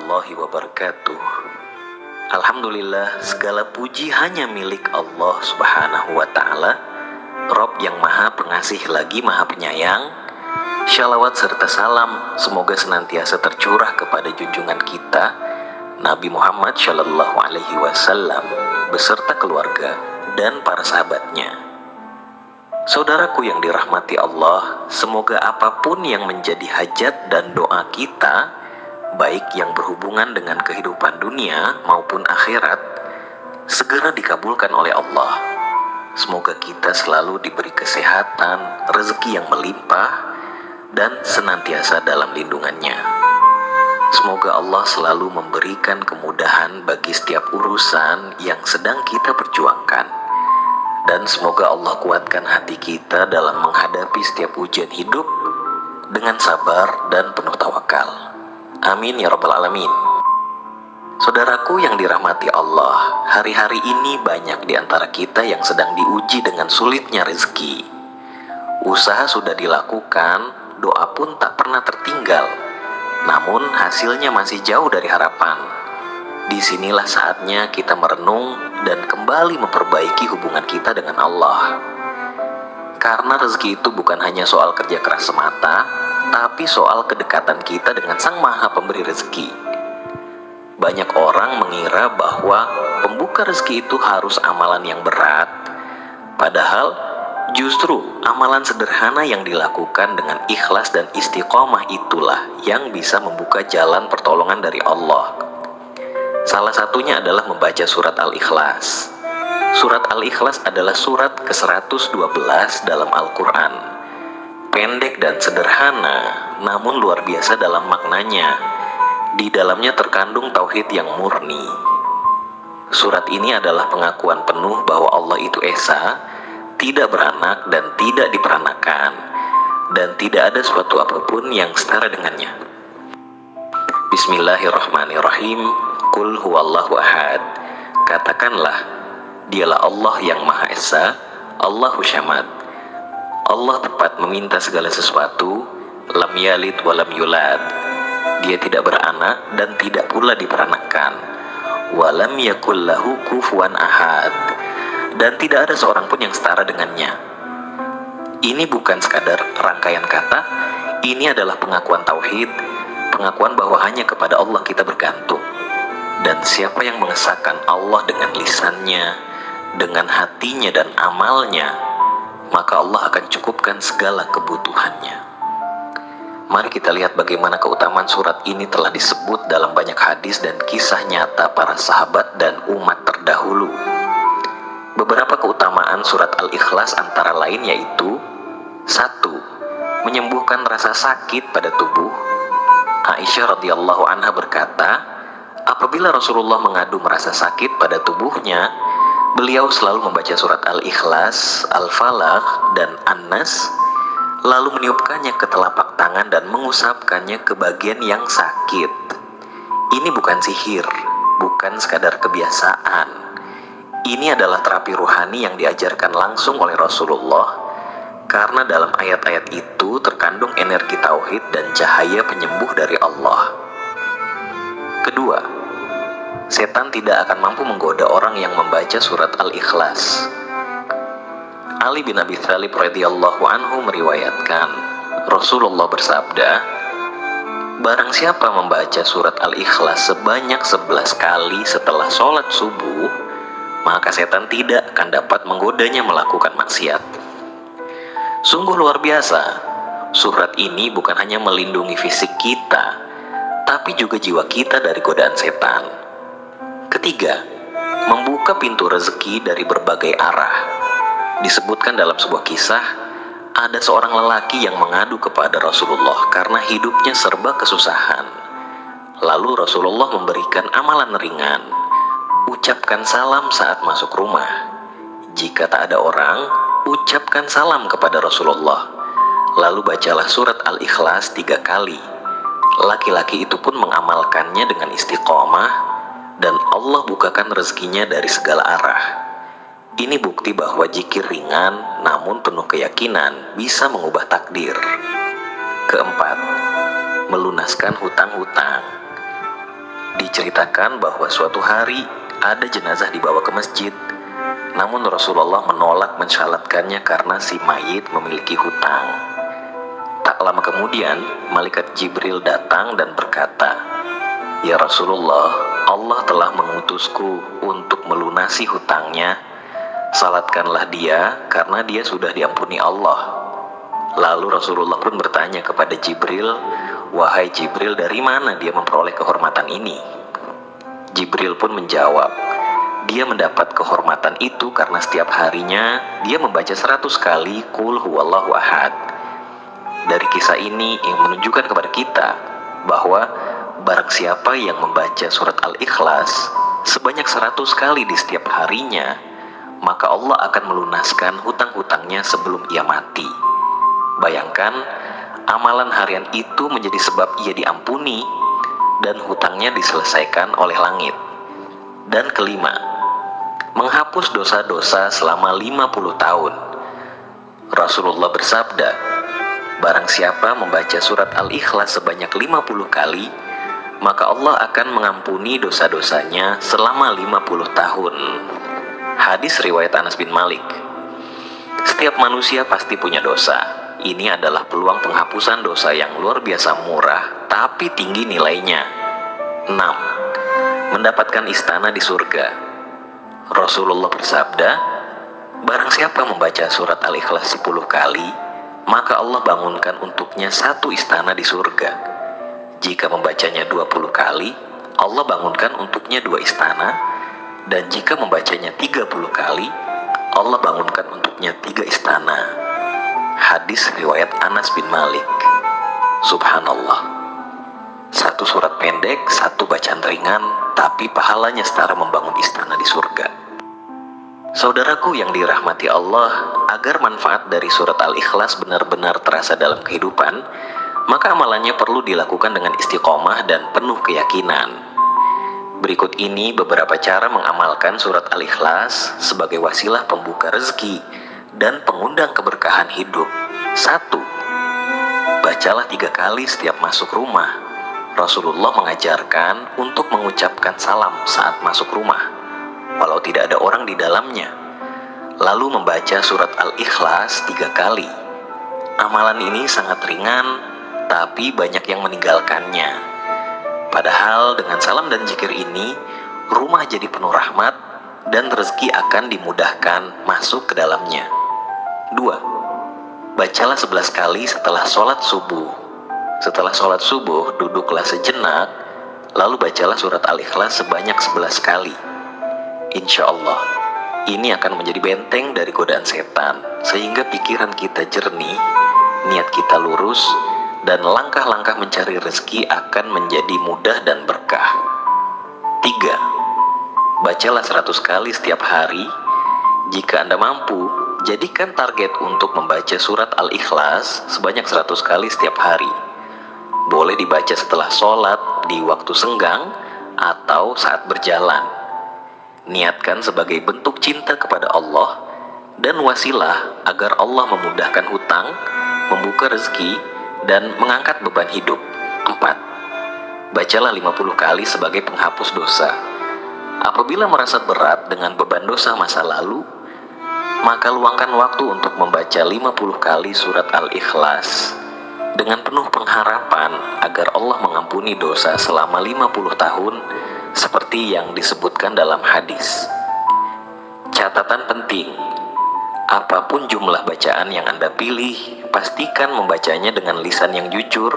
warahmatullahi wabarakatuh. Alhamdulillah, segala puji hanya milik Allah subhanahu wa ta'ala, Rob yang maha pengasih lagi maha penyayang. Shalawat serta salam semoga senantiasa tercurah kepada junjungan kita Nabi Muhammad Shallallahu Alaihi Wasallam beserta keluarga dan para sahabatnya. Saudaraku yang dirahmati Allah, semoga apapun yang menjadi hajat dan doa kita, baik yang berhubungan dengan kehidupan dunia maupun akhirat, segera dikabulkan oleh Allah. Semoga kita selalu diberi kesehatan, rezeki yang melimpah, dan senantiasa dalam lindungannya. Semoga Allah selalu memberikan kemudahan bagi setiap urusan yang sedang kita perjuangkan. Dan semoga Allah kuatkan hati kita dalam menghadapi setiap ujian hidup dengan sabar dan penuh tawakal. Amin ya rabbal alamin. Saudaraku yang dirahmati Allah, hari-hari ini banyak di antara kita yang sedang diuji dengan sulitnya rezeki. Usaha sudah dilakukan, doa pun tak pernah tertinggal, namun hasilnya masih jauh dari harapan. Disinilah saatnya kita merenung dan kembali memperbaiki hubungan kita dengan Allah. Karena rezeki itu bukan hanya soal kerja keras semata, tapi soal kedekatan kita dengan Sang Maha Pemberi Rezeki. Banyak orang mengira bahwa pembuka rezeki itu harus amalan yang berat, padahal justru amalan sederhana yang dilakukan dengan ikhlas dan istiqomah itulah yang bisa membuka jalan pertolongan dari Allah. Salah satunya adalah membaca surat Al-Ikhlas. Surat Al-Ikhlas adalah surat ke-112 dalam Al-Quran. Pendek dan sederhana, namun luar biasa dalam maknanya. Di dalamnya terkandung tauhid yang murni. Surat ini adalah pengakuan penuh bahwa Allah itu Esa, tidak beranak dan tidak diperanakan, dan tidak ada suatu apapun yang setara dengannya. Bismillahirrahmanirrahim. Qul huwallahu ahad. Katakanlah, dialah Allah yang Maha Esa, Allahu Syamad. Allah tepat meminta segala sesuatu, lam yalid walam yulad. Dia tidak beranak dan tidak pula diperanakan. Walam yakul lahu kufuwan ahad. Dan tidak ada seorang pun yang setara dengannya. Ini bukan sekadar rangkaian kata, ini adalah pengakuan tauhid, pengakuan bahwa hanya kepada Allah kita bergantung. Dan siapa yang mengesahkan Allah dengan lisannya, dengan hatinya dan amalnya, maka Allah akan cukupkan segala kebutuhannya. Mari kita lihat bagaimana keutamaan surat ini telah disebut dalam banyak hadis dan kisah nyata para sahabat dan umat terdahulu. Beberapa keutamaan surat Al-Ikhlas antara lain yaitu: 1. Menyembuhkan rasa sakit pada tubuh. Aisyah radhiyallahu anha berkata, apabila Rasulullah mengadu merasa sakit pada tubuhnya, beliau selalu membaca surat Al-Ikhlas, Al-Falaq, dan An-Nas, lalu meniupkannya ke telapak tangan dan mengusapkannya ke bagian yang sakit. Ini bukan sihir, bukan sekadar kebiasaan. Ini adalah terapi ruhani yang diajarkan langsung oleh Rasulullah, karena dalam ayat-ayat itu terkandung energi tauhid dan cahaya penyembuh dari Allah. Kedua, setan tidak akan mampu menggoda orang yang membaca surat Al-Ikhlas. Ali bin Abi Thalib radhiyallahu anhu meriwayatkan, Rasulullah bersabda, barang siapa membaca surat Al-Ikhlas sebanyak 11 kali setelah sholat subuh, maka setan tidak akan dapat menggodanya melakukan maksiat. Sungguh luar biasa, surat ini bukan hanya melindungi fisik kita, tapi juga jiwa kita dari godaan setan. Ketiga, membuka pintu rezeki dari berbagai arah. Disebutkan dalam sebuah kisah, ada seorang lelaki yang mengadu kepada Rasulullah karena hidupnya serba kesusahan. Lalu Rasulullah memberikan amalan ringan, ucapkan salam saat masuk rumah. Jika tak ada orang, ucapkan salam kepada Rasulullah. Lalu bacalah surat Al-Ikhlas 3 kali. Laki-laki itu pun mengamalkannya dengan istiqomah, dan Allah bukakan rezekinya dari segala arah. Ini bukti bahwa zikir ringan namun penuh keyakinan bisa mengubah takdir. Keempat, melunaskan hutang-hutang. Diceritakan bahwa suatu hari ada jenazah dibawa ke masjid. Namun Rasulullah menolak mensyalatkannya karena si mayit memiliki hutang. Tak lama kemudian, malaikat Jibril datang dan berkata, "Ya Rasulullah, Allah telah mengutusku untuk melunasi hutangnya. Salatkanlah dia karena dia sudah diampuni Allah." Lalu Rasulullah pun bertanya kepada Jibril, "Wahai Jibril, dari mana dia memperoleh kehormatan ini?" Jibril pun menjawab, "Dia mendapat kehormatan itu karena setiap harinya dia membaca 100 kali Qul huwallahu ahad." Dari kisah ini yang menunjukkan kepada kita bahwa barang siapa yang membaca surat Al-Ikhlas sebanyak 100 kali di setiap harinya, maka Allah akan melunaskan hutang-hutangnya sebelum ia mati. Bayangkan, amalan harian itu menjadi sebab ia diampuni dan hutangnya diselesaikan oleh langit. Dan kelima, menghapus dosa-dosa selama 50 tahun. Rasulullah bersabda, barang siapa membaca surat Al-Ikhlas sebanyak 50 kali, maka Allah akan mengampuni dosa-dosanya selama 50 tahun. Hadis riwayat Anas bin Malik. Setiap manusia pasti punya dosa. Ini adalah peluang penghapusan dosa yang luar biasa murah, tapi tinggi nilainya. 6. Mendapatkan istana di surga. Rasulullah bersabda, barang siapa membaca surat Al-Ikhlas 10 kali, maka Allah bangunkan untuknya satu istana di surga. Jika membacanya 20 kali, Allah bangunkan untuknya 2 istana, dan jika membacanya 30 kali, Allah bangunkan untuknya 3 istana. Hadis riwayat Anas bin Malik. Subhanallah. Satu surat pendek, satu bacaan ringan, tapi pahalanya setara membangun istana di surga. Saudaraku yang dirahmati Allah, agar manfaat dari surat Al-Ikhlas benar-benar terasa dalam kehidupan, maka amalannya perlu dilakukan dengan istiqomah dan penuh keyakinan. Berikut ini beberapa cara mengamalkan surat Al-Ikhlas sebagai wasilah pembuka rezeki dan pengundang keberkahan hidup. 1. Bacalah 3 kali setiap masuk rumah. Rasulullah mengajarkan untuk mengucapkan salam saat masuk rumah, walau tidak ada orang di dalamnya. Lalu membaca surat Al-Ikhlas 3 kali. Amalan ini sangat ringan, tapi banyak yang meninggalkannya. Padahal dengan salam dan zikir ini, rumah jadi penuh rahmat dan rezeki akan dimudahkan masuk ke dalamnya. 2. Bacalah 11 kali setelah sholat subuh. Setelah sholat subuh, duduklah sejenak, lalu bacalah surat Al-Ikhlas sebanyak 11 kali. Insya Allah, ini akan menjadi benteng dari godaan setan, sehingga pikiran kita jernih, niat kita lurus, dan langkah-langkah mencari rezeki akan menjadi mudah dan berkah. 3. Bacalah 100 kali setiap hari. Jika Anda mampu, jadikan target untuk membaca surat Al-Ikhlas sebanyak 100 kali setiap hari. Boleh dibaca setelah sholat, di waktu senggang, atau saat berjalan. Niatkan sebagai bentuk cinta kepada Allah dan wasilah agar Allah memudahkan hutang, membuka rezeki, dan mengangkat beban hidup. 4. Bacalah 50 kali sebagai penghapus dosa. Apabila merasa berat dengan beban dosa masa lalu, maka luangkan waktu untuk membaca 50 kali surat Al-Ikhlas dengan penuh pengharapan agar Allah mengampuni dosa selama 50 tahun seperti yang disebutkan dalam hadis. Catatan penting, apapun jumlah bacaan yang Anda pilih, pastikan membacanya dengan lisan yang jujur,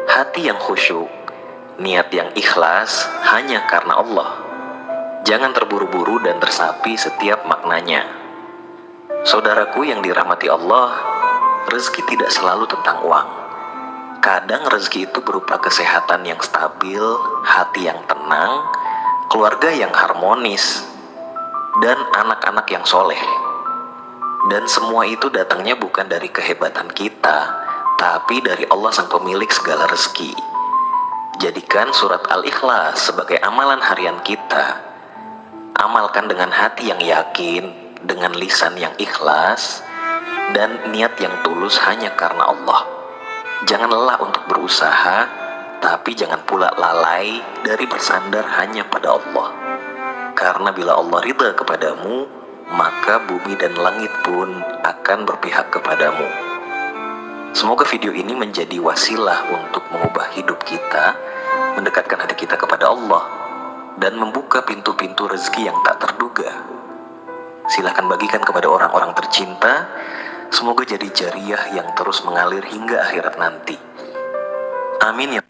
hati yang khusyuk, niat yang ikhlas hanya karena Allah. Jangan terburu-buru dan tersapi setiap maknanya. Saudaraku yang dirahmati Allah, rezeki tidak selalu tentang uang. Kadang rezeki itu berupa kesehatan yang stabil, hati yang tenang, keluarga yang harmonis, dan anak-anak yang soleh. Dan semua itu datangnya bukan dari kehebatan kita, tapi dari Allah sang pemilik segala rezeki. Jadikan surat Al-Ikhlas sebagai amalan harian kita. Amalkan dengan hati yang yakin, dengan lisan yang ikhlas, dan niat yang tulus hanya karena Allah. Jangan lelah untuk berusaha, Tapi jangan pula lalai dari bersandar hanya pada Allah. Karena bila Allah ridha kepadamu, maka bumi dan langit pun akan berpihak kepadamu. Semoga video ini menjadi wasilah untuk mengubah hidup kita, mendekatkan hati kita kepada Allah, dan membuka pintu-pintu rezeki yang tak terduga. Silahkan bagikan kepada orang-orang tercinta. Semoga jadi jariah yang terus mengalir hingga akhirat nanti. Amin ya